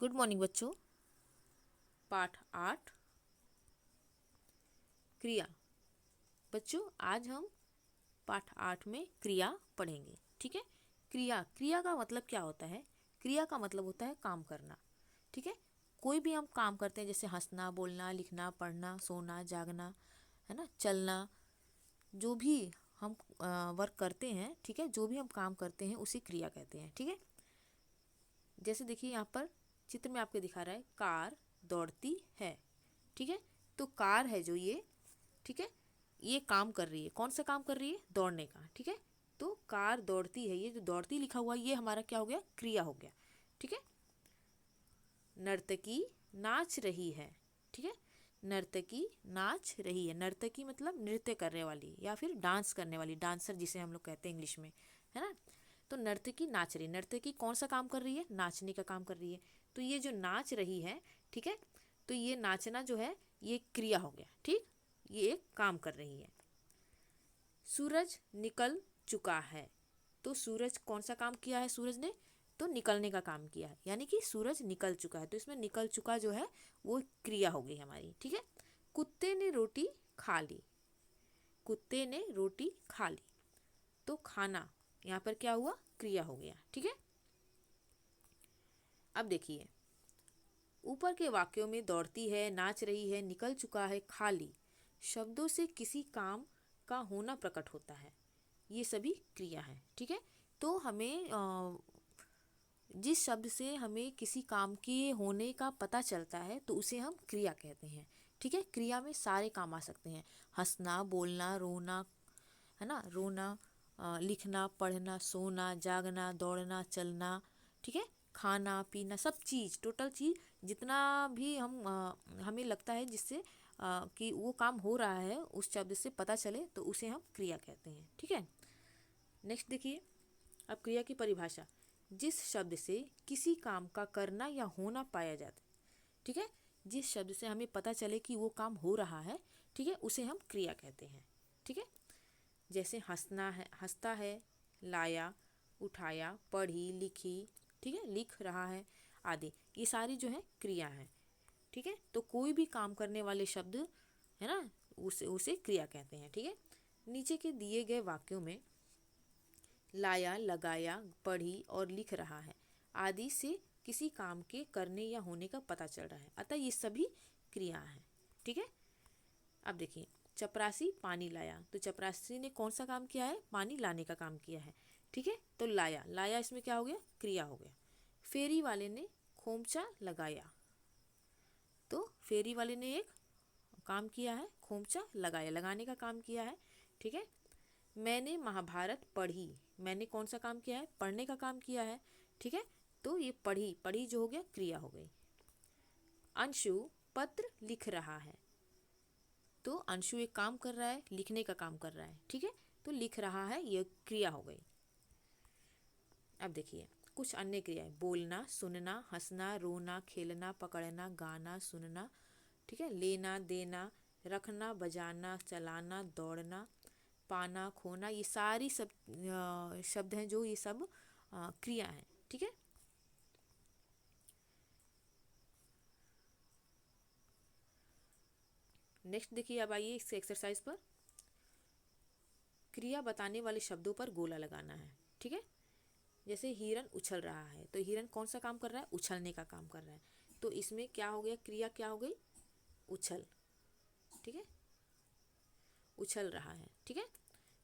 Good morning बच्चों। पाठ 8 क्रिया। बच्चों आज हम पाठ 8 में क्रिया पढ़ेंगे। ठीक है। क्रिया क्रिया का मतलब क्या होता है? क्रिया का मतलब होता है काम करना। ठीक है। कोई भी हम काम करते हैं जैसे हंसना, बोलना, लिखना, पढ़ना, सोना, जागना, है ना, चलना, जो भी हम वर्क करते हैं, ठीक है, जो भी हम काम करते हैं उसे क्रिया कहते हैं। ठीक है। जैसे देखिए यहाँ पर चित्र में आपके दिखा रहा है कार दौड़ती है। ठीक है। तो कार है जो ये, ठीक है, ये काम कर रही है। कौन सा काम कर रही है? दौड़ने का। ठीक है। तो कार दौड़ती है, ये जो दौड़ती लिखा हुआ ये हमारा क्या हो गया? क्रिया हो गया। ठीक है। नर्तकी नाच रही है। ठीक है। नर्तकी नाच रही है। नर्तकी मतलब नृत्य करने वाली या फिर डांस करने वाली, डांसर जिसे हम लोग कहते हैं इंग्लिश में, है ना। तो नर्तकी नाच रही। नर्तकी कौन सा काम कर रही है? नाचने का काम कर रही है। तो ये जो नाच रही है, ठीक है, तो ये नाचना जो है ये क्रिया हो गया। ठीक, ये एक काम कर रही है। सूरज निकल चुका है। तो सूरज कौन सा काम किया है? सूरज ने तो निकलने का काम किया है, यानी कि सूरज निकल चुका है। तो इसमें निकल चुका जो है वो क्रिया हो गई हमारी। ठीक है। कुत्ते ने रोटी खा ली। कुत्ते ने रोटी खा ली। तो खाना यहाँ पर क्या हुआ? क्रिया हो गया। ठीक है। अब देखिए ऊपर के वाक्यों में दौड़ती है, नाच रही है, निकल चुका है, खा ली शब्दों से किसी काम का होना प्रकट होता है। ये सभी क्रिया है। ठीक है। तो हमें जिस शब्द से हमें किसी काम के होने का पता चलता है तो उसे हम क्रिया कहते हैं। ठीक है। क्रिया में सारे काम आ सकते हैं। हंसना, बोलना, रोना, है ना, रोना, लिखना, पढ़ना, सोना, जागना, दौड़ना, चलना, ठीक है, खाना पीना, सब चीज़, टोटल चीज़ जितना भी हमें लगता है जिससे कि वो काम हो रहा है उस शब्द से पता चले तो उसे हम क्रिया कहते हैं। ठीक है। नेक्स्ट देखिए अब क्रिया की परिभाषा। जिस शब्द से किसी काम का करना या होना पाया जाता है। ठीक है। जिस शब्द से हमें पता चले कि वो काम हो रहा है, ठीक है, उसे हम क्रिया कहते हैं। ठीक है। जैसे हंसना है, हंसता है, लाया, उठाया, पढ़ी, लिखी, ठीक है, लिख रहा है आदि, ये सारी जो है क्रिया है। ठीक है। तो कोई भी काम करने वाले शब्द, है ना, उसे उसे क्रिया कहते हैं। ठीक है। नीचे के दिए गए वाक्यों में लाया, लगाया, पढ़ी और लिख रहा है आदि से किसी काम के करने या होने का पता चल रहा है, अतः ये सभी क्रिया हैं। ठीक है। अब देखिए चपरासी पानी लाया। तो चपरासी ने कौन सा काम किया है? पानी लाने का काम किया है। ठीक है। तो लाया, लाया इसमें क्या हो गया? क्रिया हो गया। फेरी वाले ने खोमचा लगाया। तो फेरी वाले ने एक काम किया है, खोमचा लगाया, लगाने का काम किया है। ठीक है। मैंने महाभारत पढ़ी। मैंने कौन सा काम किया है? पढ़ने का काम किया है। ठीक है। तो ये पढ़ी, पढ़ी जो हो गया क्रिया हो गई। अंशु पत्र लिख रहा है। तो अंशु एक काम कर रहा है, लिखने का काम कर रहा है। ठीक है। तो लिख रहा है, यह क्रिया हो गई। अब देखिए कुछ अन्य क्रियाएं। बोलना, सुनना, हंसना, रोना, खेलना, पकड़ना, गाना, सुनना, ठीक है, लेना, देना, रखना, बजाना, चलाना, दौड़ना, पाना, खोना, ये सारी सब शब्द हैं जो ये सब क्रिया हैं। ठीक है। नेक्स्ट देखिए अब आइए इस एक्सरसाइज पर। क्रिया बताने वाले शब्दों पर गोला लगाना है। ठीक है। जैसे हिरन उछल रहा है। तो हिरन कौन सा काम कर रहा है? उछलने का काम कर रहा है। तो इसमें क्या हो गया? क्रिया क्या हो गई? उछल। ठीक है। उछल रहा है। ठीक है।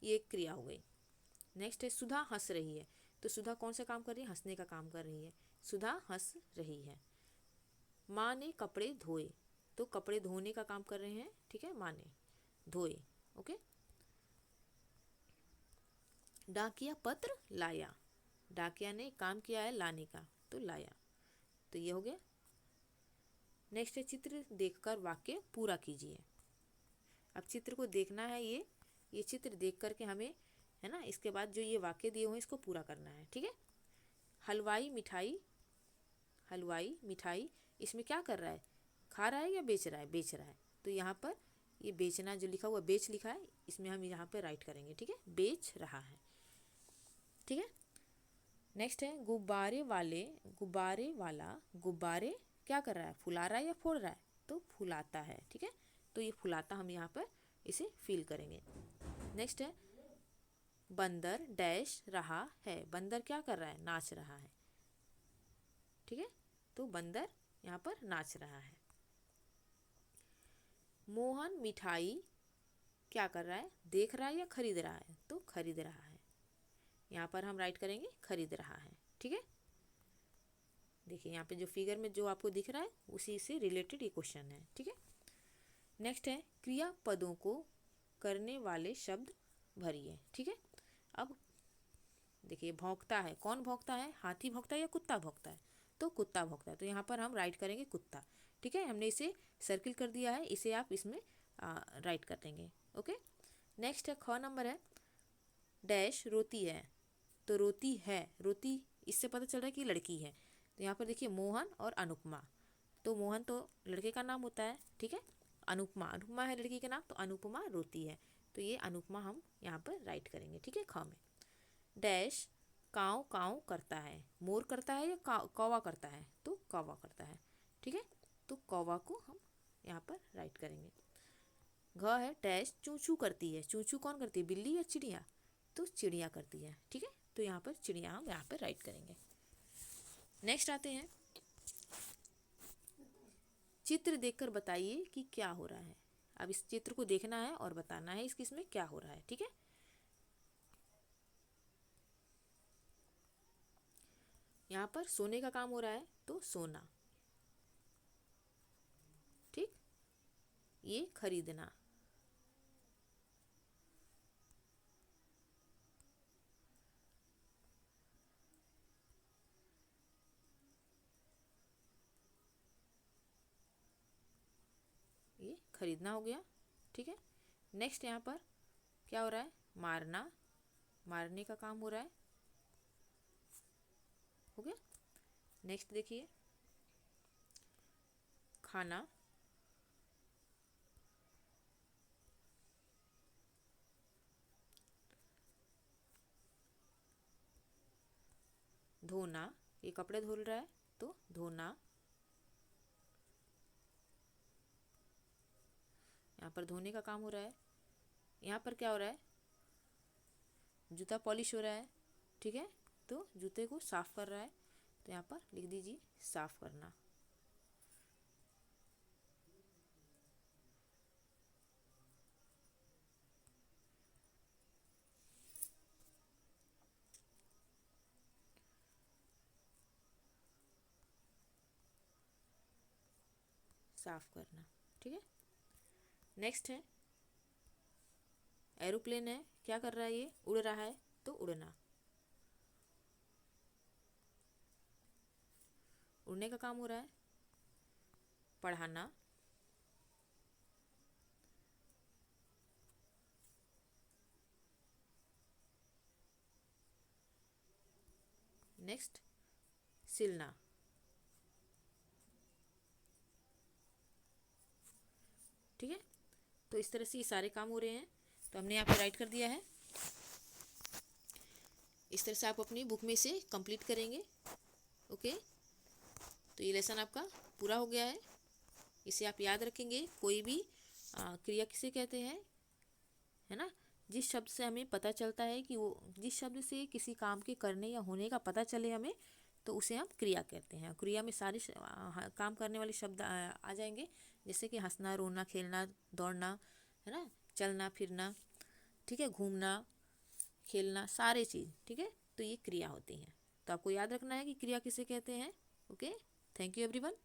ये एक क्रिया हो गई। नेक्स्ट है सुधा हंस रही है। तो सुधा कौन सा काम कर रही है? हंसने का काम कर रही है। सुधा हंस रही है। माँ ने कपड़े धोए। तो कपड़े धोने का काम कर रहे हैं। ठीक है। माँ ने धोए। ओके। डाकिया पत्र लाया। डाकिया ने काम किया है लाने का, तो लाया। तो ये हो गया। नेक्स्ट है चित्र देखकर वाक्य पूरा कीजिए। अब चित्र को देखना है, ये चित्र देख करके हमें, है ना, इसके बाद जो ये वाक्य दिए हुए हैं इसको पूरा करना है। ठीक है। हलवाई मिठाई, हलवाई मिठाई, इसमें क्या कर रहा है? खा रहा है या बेच रहा है? बेच रहा है। तो यहाँ पर ये बेचना जो लिखा हुआ बेच लिखा है, इसमें हम यहाँ पे राइट करेंगे। ठीक है। बेच रहा है। ठीक है। नेक्स्ट है गुब्बारे वाला गुब्बारे क्या कर रहा है, फुला रहा है या फोड़ रहा है, तो फुलाता है। ठीक है, तो ये फुलाता हम यहाँ पर इसे फील करेंगे। नेक्स्ट है बंदर डैश रहा है, बंदर क्या कर रहा है, नाच रहा है। ठीक है, तो बंदर यहाँ पर नाच रहा है। मोहन मिठाई क्या कर रहा है, देख रहा है या खरीद रहा है, तो खरीद रहा है। यहाँ पर हम राइट करेंगे खरीद रहा है। ठीक है, देखिए यहाँ पे जो फिगर में जो आपको दिख रहा है उसी से रिलेटेड ये क्वेश्चन है। ठीक है, नेक्स्ट है क्रियापदों को करने वाले शब्द भरिए। ठीक है, अब देखिए भौंकता है, कौन भौंकता है, हाथी भौंकता है या कुत्ता भौंकता है, तो कुत्ता भौंकता है। तो यहाँ पर हम राइट करेंगे कुत्ता। ठीक है, हमने इसे सर्किल कर दिया है, इसे आप इसमें राइट कर देंगे। ओके, नेक्स्ट है ख नंबर है डैश रोती है, तो रोती है, रोती इससे पता चल रहा है कि लड़की है। तो यहाँ पर देखिए मोहन और अनुपमा, तो मोहन तो लड़के का नाम होता है। ठीक है, अनुपमा है लड़की का नाम, तो अनुपमा रोती है, तो ये अनुपमा हम यहाँ पर राइट करेंगे। ठीक है, ख में डैश काव काव करता है, मोर करता है या कौवा करता है, तो कौवा करता है। ठीक है, तो कौवा को हम यहाँ पर राइट करेंगे। घ है डैश चू चू करती है, चू चू कौन करती है, बिल्ली या चिड़िया, तो चिड़िया करती है। ठीक है, तो यहाँ पर चिड़िया हम यहाँ पर राइट करेंगे। नेक्स्ट आते हैं चित्र देखकर बताइए कि क्या हो रहा है। अब इस चित्र को देखना है और बताना है इसमें क्या हो रहा है। ठीक है, यहाँ पर सोने का काम हो रहा है, तो सोना। ठीक, ये खरीदना। ये खरीदना हो गया। ठीक है, नेक्स्ट यहाँ पर क्या हो रहा है, मारना, मारने का काम हो रहा है। हो गया। नेक्स्ट देखिए खाना, धोना, ये कपड़े धुल रहा है, तो धोना। यहाँ पर धोने का काम हो रहा है। यहाँ पर क्या हो रहा है, जूता पॉलिश हो रहा है। ठीक है, तो जूते को साफ कर रहा है, तो यहाँ पर लिख दीजिए साफ करना। साफ करना। ठीक है, नेक्स्ट है एरोप्लेन है, क्या कर रहा है, ये उड़ रहा है, तो उड़ना। उड़ने का काम हो रहा है। पढ़ाना, नेक्स्ट सिलना। ठीक है, तो इस तरह से ये सारे काम हो रहे हैं, तो हमने यहाँ पे राइट कर दिया है। इस तरह से आप अपनी बुक में से कंप्लीट करेंगे। ओके, तो ये लेसन आपका पूरा हो गया है। इसे आप याद रखेंगे। कोई भी क्रिया किसे कहते हैं, है ना, जिस शब्द से हमें पता चलता है कि वो, जिस शब्द से किसी काम के करने या होने का पता चले हमें, तो उसे हम क्रिया कहते हैं। क्रिया में सारे काम करने वाले शब्द आ जाएंगे, जैसे कि हंसना, रोना, खेलना, दौड़ना, है ना, चलना फिरना, ठीक है, घूमना, खेलना, सारे चीज़। ठीक है, तो ये क्रिया होती हैं। तो आपको याद रखना है कि क्रिया किसे कहते हैं। Okay, thank you everyone.